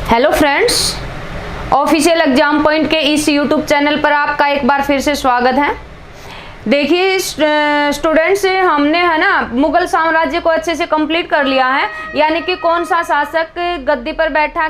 Hello friends, official exam point के इस YouTube channel पर आपका एक बार फिर से स्वागत है। देखिए स्टूडेंट्स, हमने है ना मुगल साम्राज्य को अच्छे से कंप्लीट कर लिया है, यानी कि कौन सा शासक गद्दी पर बैठा,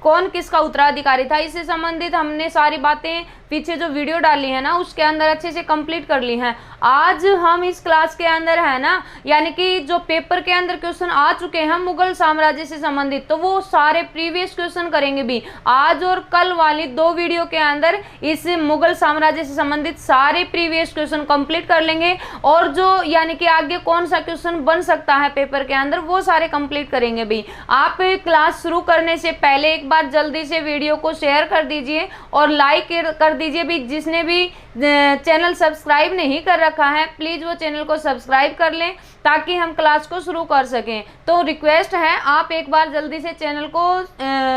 कौन किसका उत्तराधिकारी था, इससे संबंधित हमने सारी बातें पीछे जो वीडियो डाली है ना उसके अंदर अच्छे से कंप्लीट कर ली हैं। आज हम इस क्लास के अंदर है ना, यानी कि जो पेपर के अंदर क्वेश्चन आ चुके हैं मुगल साम्राज्य से संबंधित, तो वो सारे प्रीवियस क्वेश्चन करेंगे भी। आज और कल वाली दो वीडियो के अंदर इस मुगल साम्राज्य से संबंधित सारे प्रीवियस क्वेश्चन कंप्लीट कर लेंगे, और जो यानी कि आगे कौन सा क्वेश्चन बन सकता है पेपर के अंदर वो सारे कंप्लीट करेंगे भी। आप क्लास शुरू करने से पहले एक बार जल्दी से वीडियो को शेयर कर दीजिए और लाइक कर दीजिए भी। जिसने भी चैनल सब्सक्राइब नहीं कर रखा है प्लीज वो चैनल को सब्सक्राइब कर लें ताकि हम क्लास को शुरू कर सकें। तो रिक्वेस्ट है आप एक बार जल्दी से चैनल को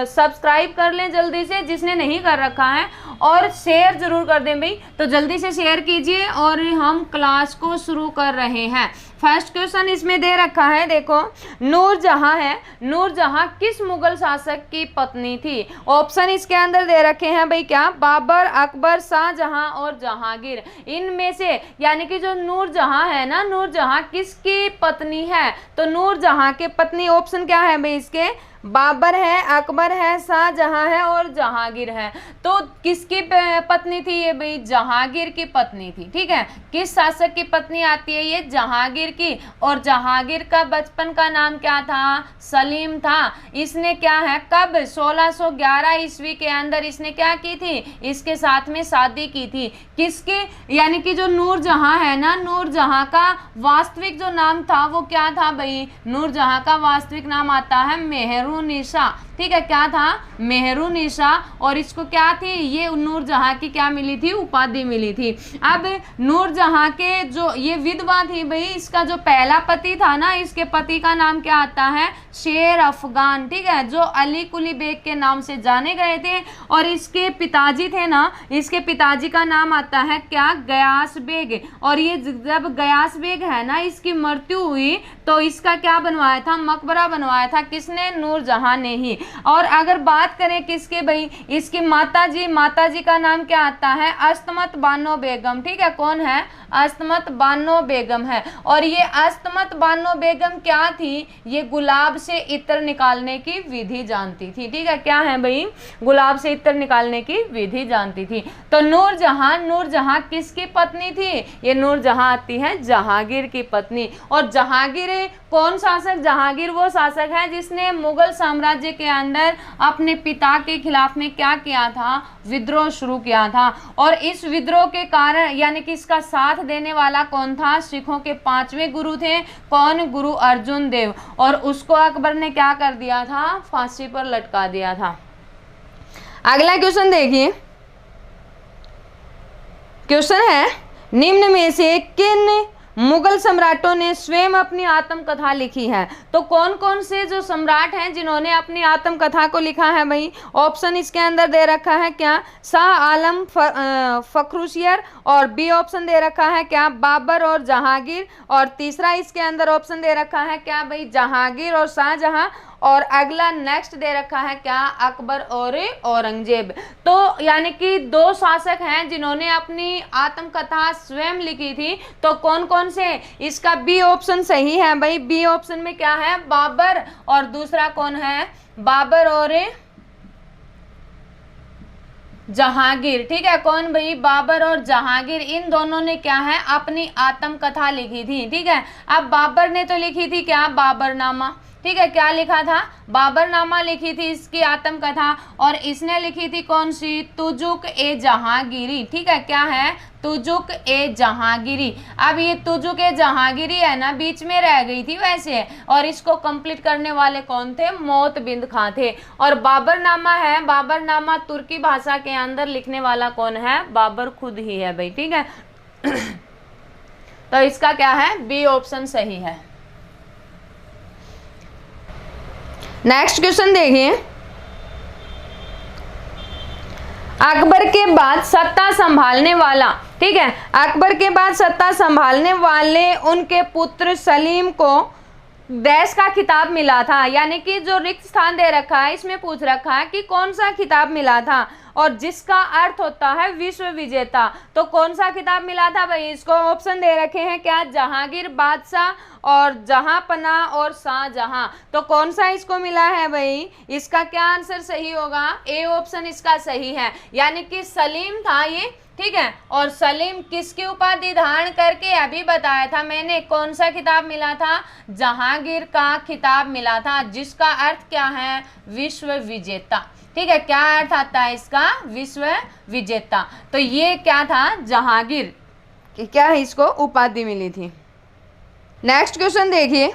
सब्सक्राइब कर लें जल्दी से, जिसने नहीं कर रखा है, और शेयर जरूर कर दें भाई। तो जल्दी से शेयर कीजिए और हम क्लास को शुरू कर रहे हैं। फर्स्ट क्वेश्चन इसमें दे रखा है, देखो, नूरजहां है, नूरजहां किस मुगल शासक की पत्नी थी? ऑप्शन इसके अंदर दे रखे हैं भाई, क्या? बाबर, अकबर, शाहजहां और जहांगीर। इनमें से यानी कि जो नूरजहां है ना, नूरजहां किसकी पत्नी है? तो नूरजहां की पत्नी ऑप्शन क्या है भाई इसके? बाबर है, अकबर है, शाहजहां है और जहांगीर है। तो किसकी पत्नी थी ये भाई? जहांगीर की पत्नी थी। ठीक है, किस शासक की पत्नी आती है ये? जहांगीर की। और जहांगीर का बचपन का नाम क्या था? सलीम था। इसने क्या है, कब? 1611 ईस्वी के अंदर इसने क्या की थी? इसके साथ में शादी की थी। किसके? यानी कि जो नूरजहां है ना, नूरजहां का वास्तविक जो नाम था वो क्या था भाई? नूरजहां का वास्तविक नाम आता है मेहरुनिसा। ठीक है, क्या था? मेहरुनिसा। और इसको क्या थी? ये नूरजहां की क्या मिली थी? उपाधि मिली थी। अब नूरजहां के जो ये विधवा थी भाई, इसका जो पहला पति था ना, इसके पति का नाम क्या आता है? शेर अफगान। ठीक है, जो अली कुली बेग के नाम से जाने गए थे। और इसके पिताजी थे ना, इसके पिताजी का नाम आता है क्या? गयास बेग। और ये जब गयास बेग है ना, इसकी मृत्यु हुई तो इसका क्या बनवाया था? मकबरा बनवाया था। किसने? नूरजहां ने ही। और अगर बात करें किसके भाई, इसकी माताजी, माताजी का नाम क्या आता है? अस्तमत बानो बेगम। ठीक है, कौन है? अस्तमत बानो बेगम है। और ये अस्तमत बानो बेगम क्या थी? ये गुलाब से इत्र निकालने की विधि जानती थी। ठीक है, क्या है भाई? गुलाब से इत्र निकालने की विधि जानती थी। तो नूरजहां, नूरजहां किसकी पत्नी थी? ये नूरजहां आती है जहांगीर की पत्नी। और जहांगीर कौन शासक? जहांगीर वो शासक है जिसने मुगल साम्राज्य के अंदर अपने पिता के खिलाफ में क्या किया था? विद्रोह शुरू किया था। और इस विद्रोह के कारण यानी कि इसका साथ देने वाला कौन था? सिखों के 5वें गुरु थे। कौन? गुरु अर्जुन देव। और उसको अकबर ने क्या कर दिया था? फांसी पर लटका दिया था। अगला क्वेश्चन देखिए, क्वेश्चन है, निम्न में से किन मुगल सम्राटों ने स्वयं अपनी आत्मकथा लिखी है? तो कौन कौन से जो सम्राट हैं जिन्होंने अपनी आत्मकथा को लिखा है भाई? ऑप्शन इसके अंदर दे रखा है, क्या? शाह आलम, फखरुशियर। और बी ऑप्शन दे रखा है क्या? बाबर और जहांगीर। और तीसरा इसके अंदर ऑप्शन दे रखा है क्या भाई? जहांगीर और शाहजहां। और अगला नेक्स्ट दे रखा है क्या? अकबर और औरंगजेब। तो यानी कि दो शासक हैं जिन्होंने अपनी आत्मकथा स्वयं लिखी थी। तो कौन कौन से? इसका बी ऑप्शन सही है भाई। बी ऑप्शन में क्या है? बाबर। और दूसरा कौन है? बाबर और जहांगीर। ठीक है, कौन भाई? बाबर और जहांगीर। इन दोनों ने क्या है? अपनी आत्मकथा लिखी थी। ठीक है, अब बाबर ने तो लिखी थी क्या? बाबरनामा। ठीक है, क्या लिखा था? बाबरनामा लिखी थी इसकी आत्मकथा। और इसने लिखी थी कौन सी? तुजुक ए जहांगीरी। ठीक है, क्या है? तुजुक ए जहांगीरी। अब ये तुजुक ए जहांगीरी है ना, बीच में रह गई थी वैसे, और इसको कंप्लीट करने वाले कौन थे? मोतबिंद खां थे। और बाबरनामा है, बाबरनामा तुर्की भाषा के अंदर लिखने वाला कौन है? बाबर खुद ही है भाई। ठीक है तो इसका क्या है? बी ऑप्शन सही है। नेक्स्ट क्वेश्चन देखिए, अकबर के बाद सत्ता संभालने वाला, ठीक है, अकबर के बाद सत्ता संभालने वाले उनके पुत्र सलीम को देश का खिताब मिला था, यानी कि जो रिक्त स्थान दे रखा है इसमें पूछ रखा है कि कौन सा खिताब मिला था, और जिसका अर्थ होता है विश्व विजेता। तो कौन सा खिताब मिला था भाई, इसको ऑप्शन दे रखे हैं क्या, जहांगीर, बादशाह और जहांपना और शाहजहां। तो कौन सा इसको मिला है भाई, इसका क्या आंसर सही होगा, ए ऑप्शन इसका सही है, यानी कि सलीम था ये, ठीक है। और सलीम किसकी उपाधि धारण करके, अभी बताया था मैंने, कौन सा खिताब मिला था, जहांगीर का खिताब मिला था, जिसका अर्थ क्या है, विश्व विजेता, ठीक है। क्या अर्थ आता है इसका, विश्व विजेता। तो ये क्या था, जहांगीर कि क्या इसको उपाधि मिली थी। नेक्स्ट क्वेश्चन देखिए,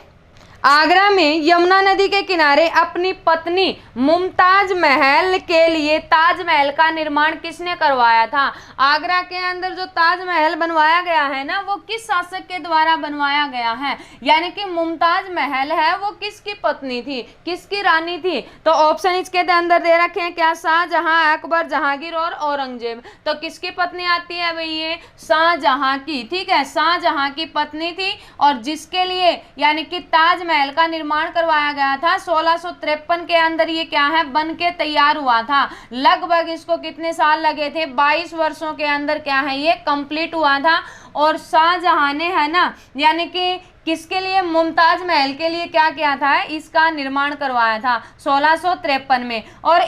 आगरा में यमुना नदी के किनारे अपनी पत्नी मुमताज महल के लिए ताजमहल का निर्माण किसने करवाया था। आगरा के अंदर जो ताजमहल बनवाया गया है ना, वो किस शासक के द्वारा बनवाया गया है, यानी कि मुमताज महल है वो किसकी पत्नी थी, किसकी रानी थी। तो ऑप्शन इसके अंदर दे रखे हैं क्या, शाहजहां, अकबर, जहांगीर और औरंगजेब। तो किसकी पत्नी आती है भाई, ये शाहजहां की, ठीक है, शाहजहां की पत्नी थी, और जिसके लिए यानी कि ताजमहल का निर्माण करवाया गया था 1653 के अंदर, ये क्या है, बन के तैयार हुआ था। लगभग इसको कितने साल लगे थे, 22 वर्षों के अंदर क्या है ये कंप्लीट हुआ था। और शाहजहां ने है ना, यानी कि किसके लिए, मुमताज महल के लिए क्या किया था, इसका निर्माण करवाया था 1653 में, और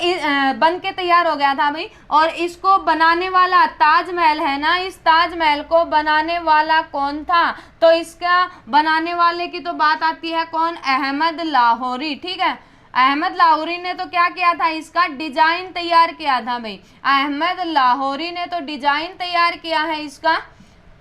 बन के तैयार हो गया था भाई। और इसको बनाने वाला ताजमहल है ना, इस ताजमहल को बनाने वाला कौन था, तो इसका बनाने वाले की तो बात आती है कौन, अहमद लाहौरी, ठीक है। अहमद लाहौरी ने तो क्या किया था, इसका डिजाइन तैयार किया था भाई, अहमद लाहौरी ने तो डिजाइन तैयार किया है इसका,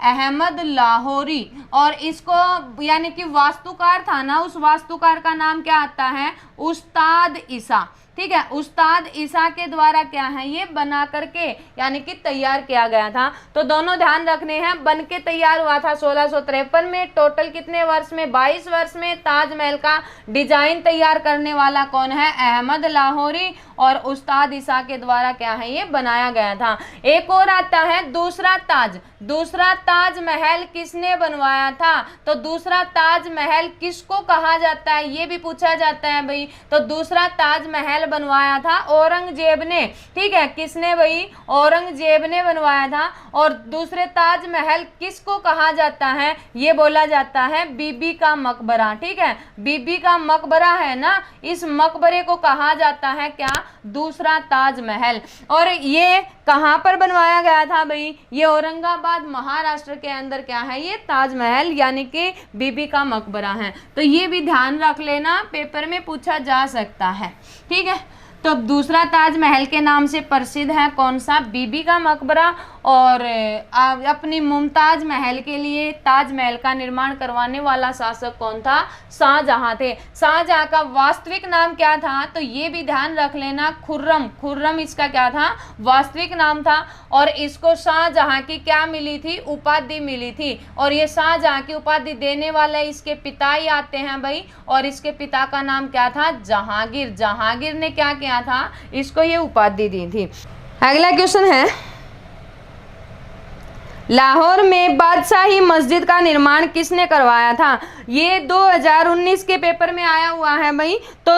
अहमद लाहौरी। और इसको यानी कि वास्तुकार था ना, उस वास्तुकार का नाम क्या आता है, उस्ताद ईसा, ठीक है। उस्ताद ईसा के द्वारा क्या है ये बना करके यानी कि तैयार किया गया था। तो दोनों ध्यान रखने हैं, बन के तैयार हुआ था 1653 में, टोटल कितने वर्ष में, 22 वर्ष में। ताजमहल का डिजाइन तैयार करने वाला कौन है, अहमद लाहौरी, और उस्ताद ईसा के द्वारा क्या है ये बनाया गया था। एक और आता है दूसरा ताज, दूसरा ताजमहल किसने बनवाया था, तो दूसरा ताजमहल किसको कहा जाता है ये भी पूछा जाता है भाई। तो दूसरा ताजमहल बनवाया था औरंगजेब ने, ठीक है, किसने भाई, औरंगजेब ने बनवाया था। और दूसरे ताजमहल किसको कहा जाता है, ये बोला जाता है बीबी का मकबरा, ठीक है, बीबी का मकबरा है ना, इस मकबरे को कहा जाता है क्या, दूसरा ताजमहल। और ये कहाँ पर बनवाया गया था भाई, ये औरंगाबाद महाराष्ट्र के अंदर क्या है ये ताजमहल यानी कि बीबी का मकबरा है। तो ये भी ध्यान रख लेना, पेपर में पूछा जा सकता है, ठीक है। तो दूसरा ताजमहल के नाम से प्रसिद्ध है कौन सा, बीबी का मकबरा। और अपनी मुमताज महल के लिए ताजमहल का निर्माण करवाने वाला शासक कौन था, शाहजहां थे। शाहजहां का वास्तविक नाम क्या था, तो ये भी ध्यान रख लेना, खुर्रम, खुर्रम इसका क्या था, वास्तविक नाम था। और इसको शाहजहां की क्या मिली थी, उपाधि मिली थी। और ये शाहजहां की उपाधि देने वाले इसके पिता ही आते हैं भाई, और इसके पिता का नाम क्या था, जहांगीर। जहांगीर ने क्या किया था, इसको ये उपाधि दी थी। अगला क्वेश्चन है, लाहौर में बादशाही मस्जिद का निर्माण किसने करवाया था। ये 2019 के पेपर में आया हुआ है भाई। तो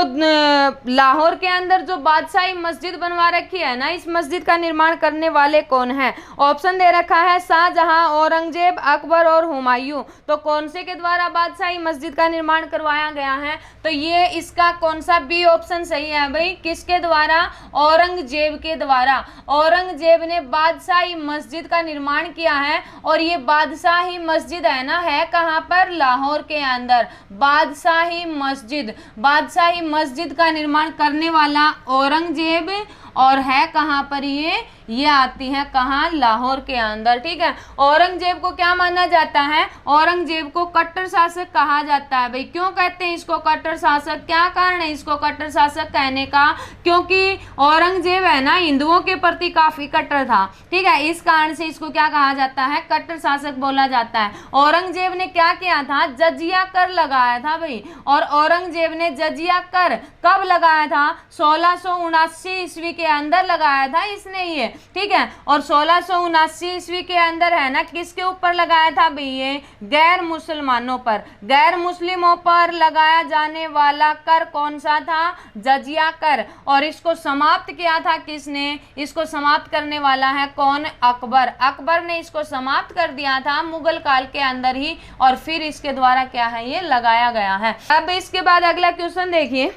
लाहौर के अंदर जो बादशाही मस्जिद बनवा रखी है ना, इस मस्जिद का निर्माण करने वाले कौन है। ऑप्शन दे रखा है शाहजहां, औरंगजेब, अकबर और हुमायूं। तो कौन से के द्वारा बादशाही मस्जिद का निर्माण करवाया गया है, तो ये इसका कौन सा बी ऑप्शन सही है भाई, किसके द्वारा, औरंगजेब के द्वारा। औरंगजेब ने बादशाही मस्जिद का निर्माण किया है। और ये बादशाही मस्जिद है ना, है कहाँ पर, लाहौर के अंदर। बादशाही मस्जिद, बादशाही मस्जिद का निर्माण करने वाला औरंगजेब, और है कहाँ पर ये आती है कहाँ, लाहौर के अंदर, ठीक है। औरंगजेब को क्या माना जाता है, औरंगजेब को कट्टर शासक कहा जाता है भाई। क्यों कहते हैं इसको कट्टर शासक, क्या कारण है इसको कट्टर शासक कहने का, क्योंकि औरंगजेब है ना हिंदुओं के प्रति काफी कट्टर था, ठीक है, इस कारण से इसको क्या कहा जाता है, कट्टर शासक बोला जाता है। औरंगजेब ने क्या किया था, जजिया कर लगाया था भाई। और औरंगजेब ने जजिया कर कब लगाया था, 1679 ईस्वी के अंदर लगाया था इसने ये। ठीक है। और 1679 ईस्वी के अंदर है ना किसके ऊपर लगाया था भाई, ये गैर मुसलमानों पर, गैर मुस्लिमों पर लगाया जाने वाला कर कौन सा था, जजिया कर। और इसको समाप्त किया था किसने, इसको समाप्त करने वाला है कौन, अकबर। अकबर ने इसको समाप्त कर दिया था मुगल काल के अंदर ही, और फिर इसके द्वारा क्या है ये लगाया गया है। अब इसके बाद अगला क्वेश्चन देखिए,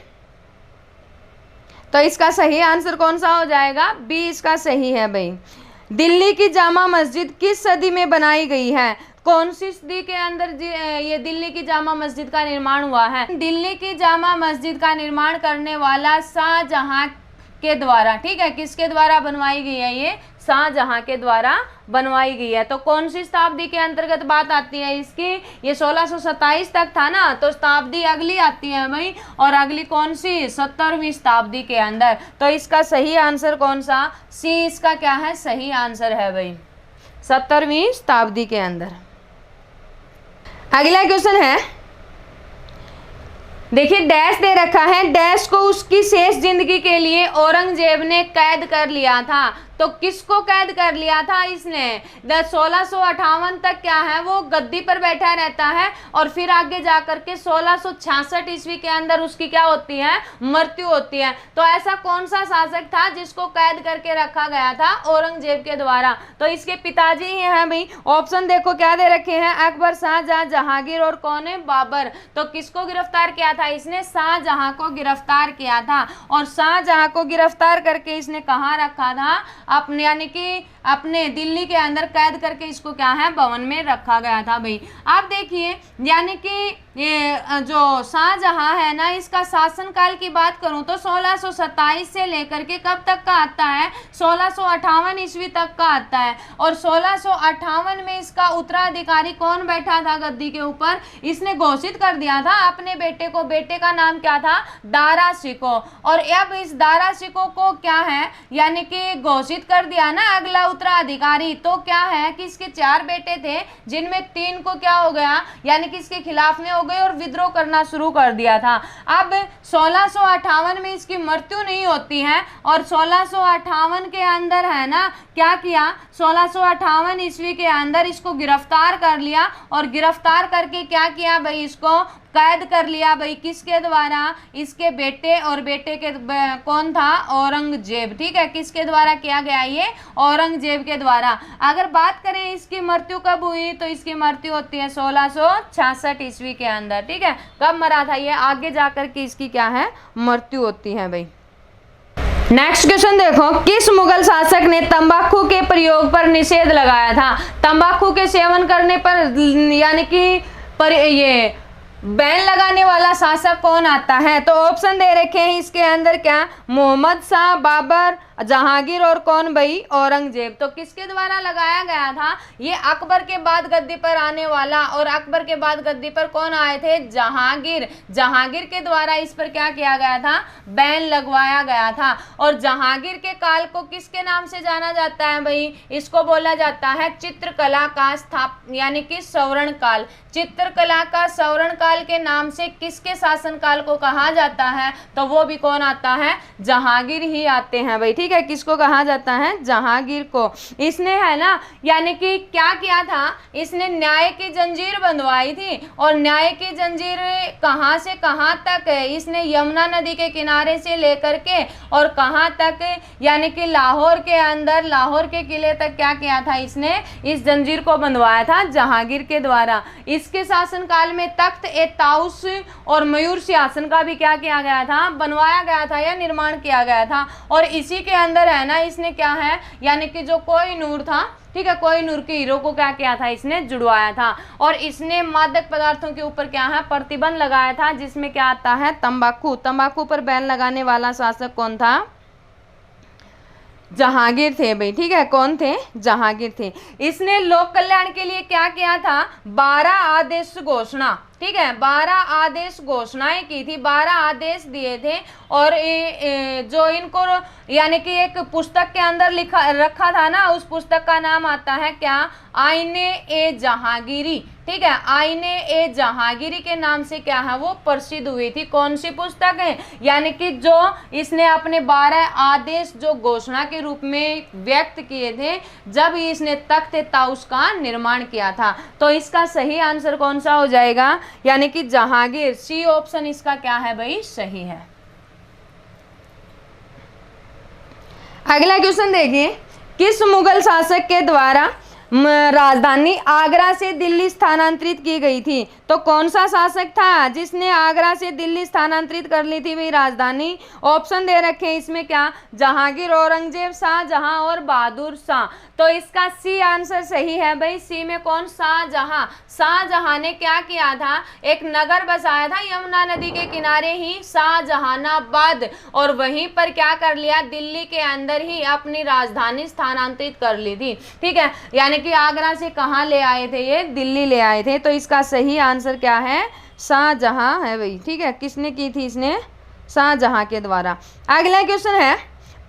तो इसका सही आंसर कौन सा हो जाएगा, बी इसका सही है भाई। दिल्ली की जामा मस्जिद किस सदी में बनाई गई है, कौन सी सदी के अंदर ये दिल्ली की जामा मस्जिद का निर्माण हुआ है। दिल्ली की जामा मस्जिद का निर्माण करने वाला शाहजहां के द्वारा, ठीक है, किसके द्वारा बनवाई गई है, ये शाहजहां के द्वारा बनवाई गई है। तो कौन सी शताब्दी के अंतर्गत बात आती है इसकी, ये 1627 तक था ना, तो शताब्दी अगली आती है भाई, और अगली कौन सी, 17वीं शताब्दी के अंदर। तो इसका सही आंसर कौन सा, सी इसका क्या है सही आंसर है भाई, 17वीं शताब्दी के अंदर। अगला क्वेश्चन है, देखिए डैश दे रखा है, डैश को उसकी शेष जिंदगी के लिए औरंगजेब ने कैद कर लिया था। तो किसको कैद कर लिया था इसने, 1658 तक क्या है वो गद्दी पर बैठा रहता है, और फिर आगे जाकर के 1666 ईस्वी के अंदर उसकी क्या होती है, मृत्यु होती है। तो ऐसा कौन सा शासक था जिसको कैद करके रखा गया था औरंगजेब के द्वारा, तो इसके पिताजी ही हैं भाई। ऑप्शन देखो क्या दे रखे हैं, अकबर, शाहजहां, जहांगीर और कौन है, बाबर। तो किसको गिरफ्तार किया था इसने, शाहजहां को गिरफ्तार किया था, और शाहजहां को गिरफ्तार करके इसने कहाँ रखा था, अपने यानी कि अपने दिल्ली के अंदर कैद करके इसको क्या है भवन में रखा गया था भाई। आप देखिए यानी कि ये जो शाहजहां है ना, इसका शासनकाल की बात करूं तो 1627 से लेकर के कब तक का आता है, 1658 ईस्वी तक का आता है। और 1658 में इसका उत्तराधिकारी कौन बैठा था गद्दी के ऊपर, इसने घोषित कर दिया था अपने बेटे को, बेटे का नाम क्या था, दारा शिकोह। और अब इस दारा शिकोह को क्या है यानी कि घोषित कर दिया ना अगला उत्तराधिकारी, तो क्या है कि इसके 4 बेटे थे जिनमें 3 को क्या हो गया यानी कि इसके खिलाफ में हो गए और विद्रोह करना शुरू कर दिया था। अब 1658 में इसकी मृत्यु नहीं होती है, और 1658 के अंदर है ना क्या किया, 1658 ईस्वी के अंदर इसको गिरफ्तार कर लिया, और गिरफ्तार करके क्या किया भाई, इसको कैद कर लिया भाई, किसके द्वारा, इसके बेटे, और बेटे के कौन था, औरंगजेब। ठीक है, किसके द्वारा किया गया ये, औरंगजेब के द्वारा। अगर बात करें इसकी मृत्यु कब हुई, तो इसकी मृत्यु होती है 1666 ईस्वी के अंदर। ठीक है, कब मरा था ये, आगे जाकर के इसकी क्या है मृत्यु होती है भाई। नेक्स्ट क्वेश्चन देखो, किस मुगल शासक ने तंबाकू के प्रयोग पर निषेध लगाया था। तंबाकू के सेवन करने पर यानी कि ये बैन लगाने वाला शासक कौन आता है, तो ऑप्शन दे रखे हैं इसके अंदर क्या, मोहम्मद शाह, बाबर, जहांगीर और कौन भाई, औरंगजेब। तो किसके द्वारा लगाया गया था, ये अकबर के बाद गद्दी पर आने वाला, और अकबर के बाद गद्दी पर कौन आए थे, जहांगीर। जहांगीर के द्वारा इस पर क्या किया गया था, बैन लगवाया गया था। और जहांगीर के काल को किसके नाम से जाना जाता है भाई, इसको बोला जाता है चित्रकला का यानी कि सवर्ण काल। चित्रकला का सवर्ण काल के नाम से किसके शासनकाल को कहा जाता है, तो वो भी कौन आता है, जहांगीर ही आते हैं भाई। ठीक है, किसको कहा जाता है, जहांगीर को। इसने है ना यानी कि क्या किया था, इसने न्याय की जंजीर बंधवाई थी, और न्याय की जंजीर कहां से कहां तक है, इसने यमुना नदी के किनारे से लेकर के और कहां तक यानी कि लाहौर के अंदर, लाहौर के किले तक क्या किया था, इसने इस जंजीर को बंधवाया था जहांगीर के द्वारा। इसके शासनकाल में तख्त ए ताउस और मयूर सिंहासन का भी क्या किया गया था, बनवाया गया था या निर्माण किया गया था। और इसी के अंदर है ना इसने क्या है यानी कि जो कोहिनूर था, ठीक है, कोहिनूर के हीरो को क्या किया था, इसने जुड़वाया था। और इसने मादक पदार्थों के ऊपर क्या है, प्रतिबंध लगाया था, जिसमें क्या आता है, तंबाकू। तंबाकू पर बैन लगाने वाला शासक कौन था, जहांगीर थे भाई। ठीक है, कौन थे, जहांगीर थे। इसने लोक कल्याण के लिए क्या किया था, 12 आदेश घोषणा। ठीक है, 12 आदेश घोषणाएं की थी, 12 आदेश दिए थे। और जो इनको यानी कि एक पुस्तक के अंदर लिखा रखा था ना, उस पुस्तक का नाम आता है क्या, आईने ए जहांगीरी। ठीक है, आईने ए जहांगीरी के नाम से क्या है वो प्रसिद्ध हुई थी। कौन सी पुस्तक है, यानी कि जो इसने अपने 12 आदेश जो घोषणा के रूप में व्यक्त किए थे जब इसने तख्त ताउस का निर्माण किया था। तो इसका सही आंसर कौन सा हो जाएगा, यानी कि जहांगीर। सी ऑप्शन इसका क्या है भाई, सही है। अगला क्वेश्चन देखिए, किस मुगल शासक के द्वारा राजधानी आगरा से दिल्ली स्थानांतरित की गई थी? तो कौन सा शासक था जिसने आगरा से दिल्ली स्थानांतरित कर ली थी भाई राजधानी? ऑप्शन दे रखे हैं इसमें क्या, जहांगीर, औरंगजेब, शाहजहां और बहादुर शाह। तो इसका सी आंसर सही है भाई। सी में कौन, शाहजहां। शाहजहां ने क्या किया था, एक नगर बसाया था यमुना नदी के किनारे ही, शाहजहानाबाद, और वहीं पर क्या कर लिया, दिल्ली के अंदर ही अपनी राजधानी स्थानांतरित कर ली थी। ठीक है, यानी कि आगरा से कहाँ ले आए थे ये, दिल्ली ले आए थे। तो इसका सही आंसर क्या है, शाहजहां है भाई। ठीक है, किसने की थी, इसने शाहजहां के द्वारा। अगला क्वेश्चन है,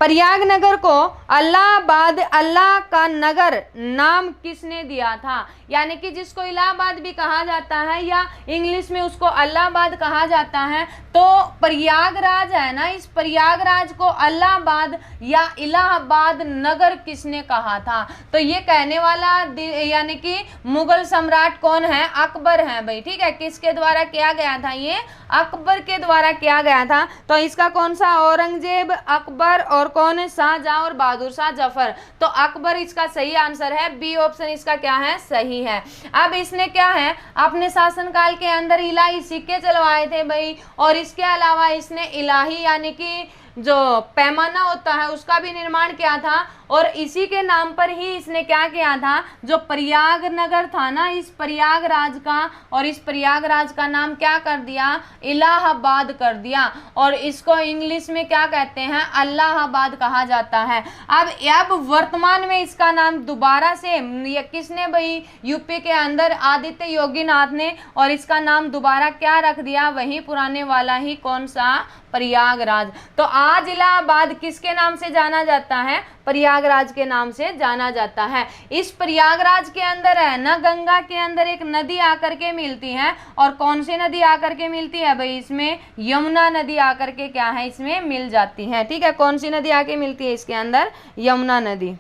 प्रयागनगर को इलाहाबाद, अल्लाह का नगर नाम किसने दिया था? यानी कि जिसको इलाहाबाद भी कहा जाता है या इंग्लिश में उसको इलाहाबाद कहा जाता है। तो प्रयागराज है ना, इस प्रयागराज को इलाहाबाद या इलाहाबाद नगर किसने कहा था? तो ये कहने वाला यानी कि मुगल सम्राट कौन है, अकबर है भाई। ठीक है, किसके द्वारा किया गया था, ये अकबर के द्वारा किया गया था। तो इसका कौन सा, औरंगजेब, अकबर और कौन है, शाहजहां और बहादुर शाह जफर। तो अकबर इसका सही आंसर है। बी ऑप्शन इसका क्या है, सही है। अब इसने क्या है, अपने शासनकाल के अंदर इलाही सिक्के चलवाए थे भाई, और इसके अलावा इसने इलाही यानी कि जो पैमाना होता है उसका भी निर्माण किया था। और इसी के नाम पर ही इसने क्या किया था, जो प्रयागनगर था ना, इस प्रयागराज का, और इस प्रयागराज का नाम क्या कर दिया, इलाहाबाद कर दिया। और इसको इंग्लिश में क्या कहते हैं, अल्लाहाबाद कहा जाता है। अब वर्तमान में इसका नाम दोबारा से किसने भाई, यूपी के अंदर आदित्य योगी नाथ ने, और इसका नाम दोबारा क्या रख दिया, वही पुराने वाला ही, कौन सा, प्रयागराज। तो आज इलाहाबाद किसके नाम से जाना जाता है, प्रयागराज के नाम से जाना जाता है। इस प्रयागराज के अंदर है ना, गंगा के अंदर एक नदी आकर के मिलती है। और कौन सी नदी आकर के मिलती है भाई, इसमें यमुना नदी आकर के क्या है, इसमें मिल जाती है। ठीक है, कौन सी नदी आके मिलती है इसके अंदर, यमुना नदी।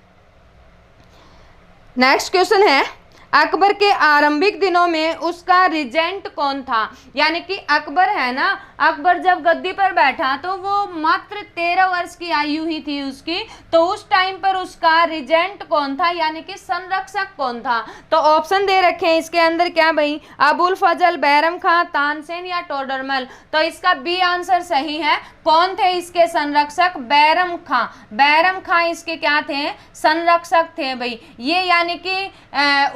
नेक्स्ट क्वेश्चन है, अकबर के आरंभिक दिनों में उसका रिजेंट कौन था? यानी कि अकबर है ना, अकबर जब गद्दी पर बैठा तो वो मात्र 13 वर्ष की आयु ही थी उसकी। तो उस टाइम पर उसका रिजेंट कौन था, यानी कि संरक्षक कौन था? तो ऑप्शन दे रखे हैं इसके अंदर क्या भाई, अबुल फजल, बैरम खां, तानसेन या टोडरमल। तो इसका बी आंसर सही है। कौन थे इसके संरक्षक, बैरम खां। बैरम खां इसके क्या थे, संरक्षक थे भाई। ये यानी कि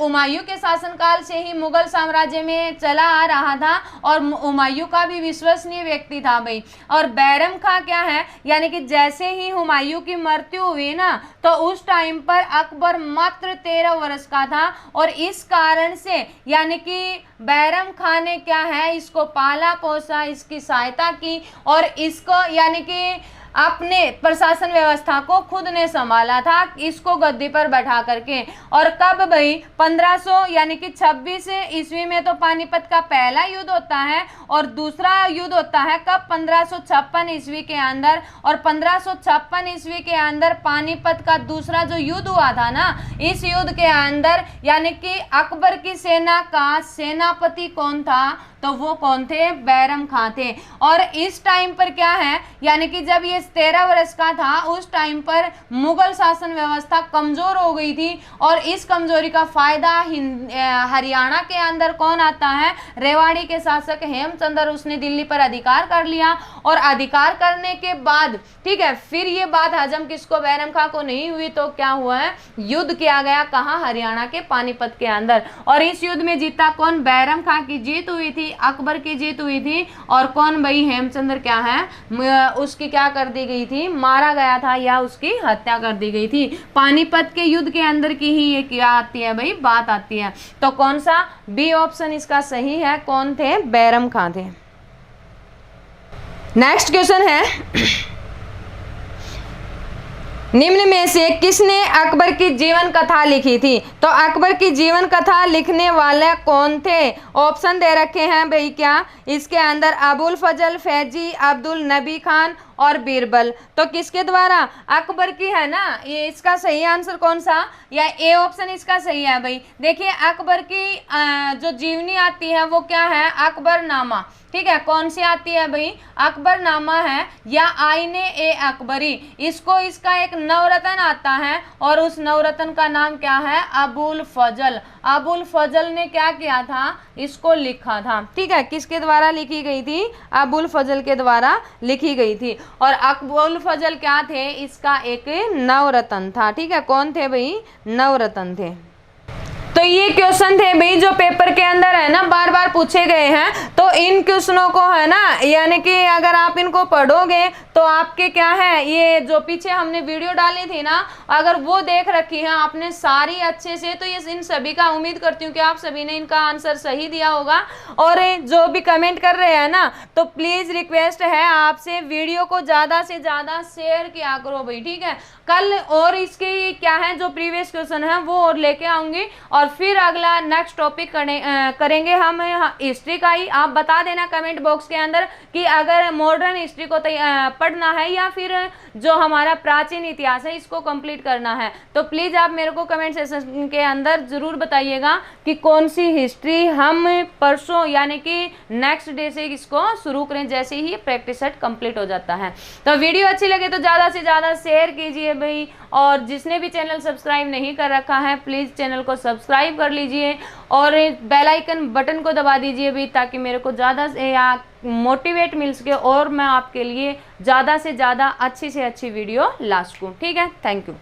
हुमायूं के शासनकाल से ही मुगल साम्राज्य में चला आ रहा था, और हुमायूं का भी विश्वसनीय व्यक्ति था भाई। और बैरम खां क्या है, यानी कि जैसे ही हुमायूं की मृत्यु हुई ना, तो उस टाइम पर अकबर मात्र 13 वर्ष का था। और इस कारण से यानी कि बैरम खां ने क्या है, इसको पाला पोसा, इसकी सहायता की, और इसको यानी कि अपने प्रशासन व्यवस्था को खुद ने संभाला था, इसको गद्दी पर बैठा करके। और कब भाई, 1500 यानी कि 26 ईस्वी में तो पानीपत का पहला युद्ध होता है, और दूसरा युद्ध होता है कब, 1556 ईस्वी के अंदर। और 1556 ईस्वी के अंदर पानीपत का दूसरा जो युद्ध हुआ था ना, इस युद्ध के अंदर यानी कि अकबर की सेना का सेनापति कौन था, तो वो कौन थे, बैरम खां थे। और इस टाइम पर क्या है, यानी कि जब ये 13 वर्ष का था, उस टाइम पर मुगल शासन व्यवस्था कमजोर हो गई थी। और इस कमजोरी का फायदा हरियाणा के अंदर कौन आता है, रेवाड़ी के शासक हेमचंद्र, उसने दिल्ली पर अधिकार कर लिया। और अधिकार करने के बाद ठीक है, फिर ये बात हजम किसको, बैरम खां को नहीं हुई, तो क्या हुआ है, युद्ध किया गया, कहाँ, हरियाणा के पानीपत के अंदर। और इस युद्ध में जीता कौन, बैरम खां की जीत हुई थी। भाई अकबर की जीत हुई थी और कौन भाई हेमचंद्र क्या है उसकी क्या कर दी गई थी, मारा गया था या उसकी हत्या कर दी गई थी। पानीपत के युद्ध के अंदर की ही ये क्या आती है भाई, बात आती है। तो कौन सा, बी ऑप्शन इसका सही है। कौन थे, बैरम खां थे। नेक्स्ट क्वेश्चन है, निम्न में से किसने अकबर की जीवन कथा लिखी थी। तो अकबर की जीवन कथा लिखने वाले कौन थे, ऑप्शन दे रखे हैं भाई क्या इसके अंदर, अबुल फजल, फैजी, अब्दुल नबी खान और बीरबल। तो किसके द्वारा, अकबर की है ना, ये इसका सही आंसर कौन सा, या ए ऑप्शन इसका सही है भाई। देखिए अकबर की जो जीवनी आती है वो क्या है, अकबरनामा, ठीक है। कौन सी आती है भाई, अकबरनामा है या आईने ए अकबरी। इसको इसका एक नवरत्न आता है और उस नवरत्न का नाम क्या है, अबुल फजल। अबुल फजल ने क्या किया था, इसको लिखा था, ठीक है। किसके द्वारा लिखी गई थी, अबुल फजल के द्वारा लिखी गई थी। और अबुल फजल क्या थे, इसका एक नवरत्न था, ठीक है। कौन थे भाई, नवरत्न थे। तो ये क्वेश्चन थे भाई जो पेपर के अंदर है ना बार बार पूछे गए हैं। तो इन क्वेश्चनों को है ना, यानी कि अगर आप इनको पढ़ोगे तो आपके क्या है, ये जो पीछे हमने वीडियो डाली थी ना, अगर वो देख रखी है आपने सारी अच्छे से, तो ये इन सभी का उम्मीद करती हूँ कि आप सभी ने इनका आंसर सही दिया होगा। और जो भी कमेंट कर रहे हैं ना, तो प्लीज रिक्वेस्ट है आपसे, वीडियो को ज्यादा से ज्यादा शेयर किया करो भाई, ठीक है। कल और इसके क्या है जो प्रीवियस क्वेश्चन है वो और लेके आऊंगी और फिर अगला नेक्स्ट टॉपिक करेंगे हम हिस्ट्री का ही। आप बता देना कमेंट बॉक्स के अंदर कि अगर मॉडर्न हिस्ट्री को पढ़ना है या फिर जो हमारा प्राचीन इतिहास है इसको कंप्लीट करना है। तो प्लीज आप मेरे को कमेंट सेक्शन के अंदर जरूर बताइएगा कि कौन सी हिस्ट्री हम परसों यानी कि नेक्स्ट डे से इसको शुरू करें, जैसे ही प्रैक्टिस सेट कंप्लीट हो जाता है। तो वीडियो अच्छी लगे तो ज़्यादा से ज़्यादा शेयर कीजिए भाई, और जिसने भी चैनल सब्सक्राइब नहीं कर रखा है प्लीज़ चैनल को सब्सक्राइब कर लीजिए और बेल आइकन बटन को दबा दीजिए भी, ताकि मेरे को ज़्यादा से या मोटिवेट मिल सके और मैं आपके लिए ज़्यादा से ज़्यादा अच्छी से अच्छी वीडियो ला सकूँ, ठीक है। Thank you.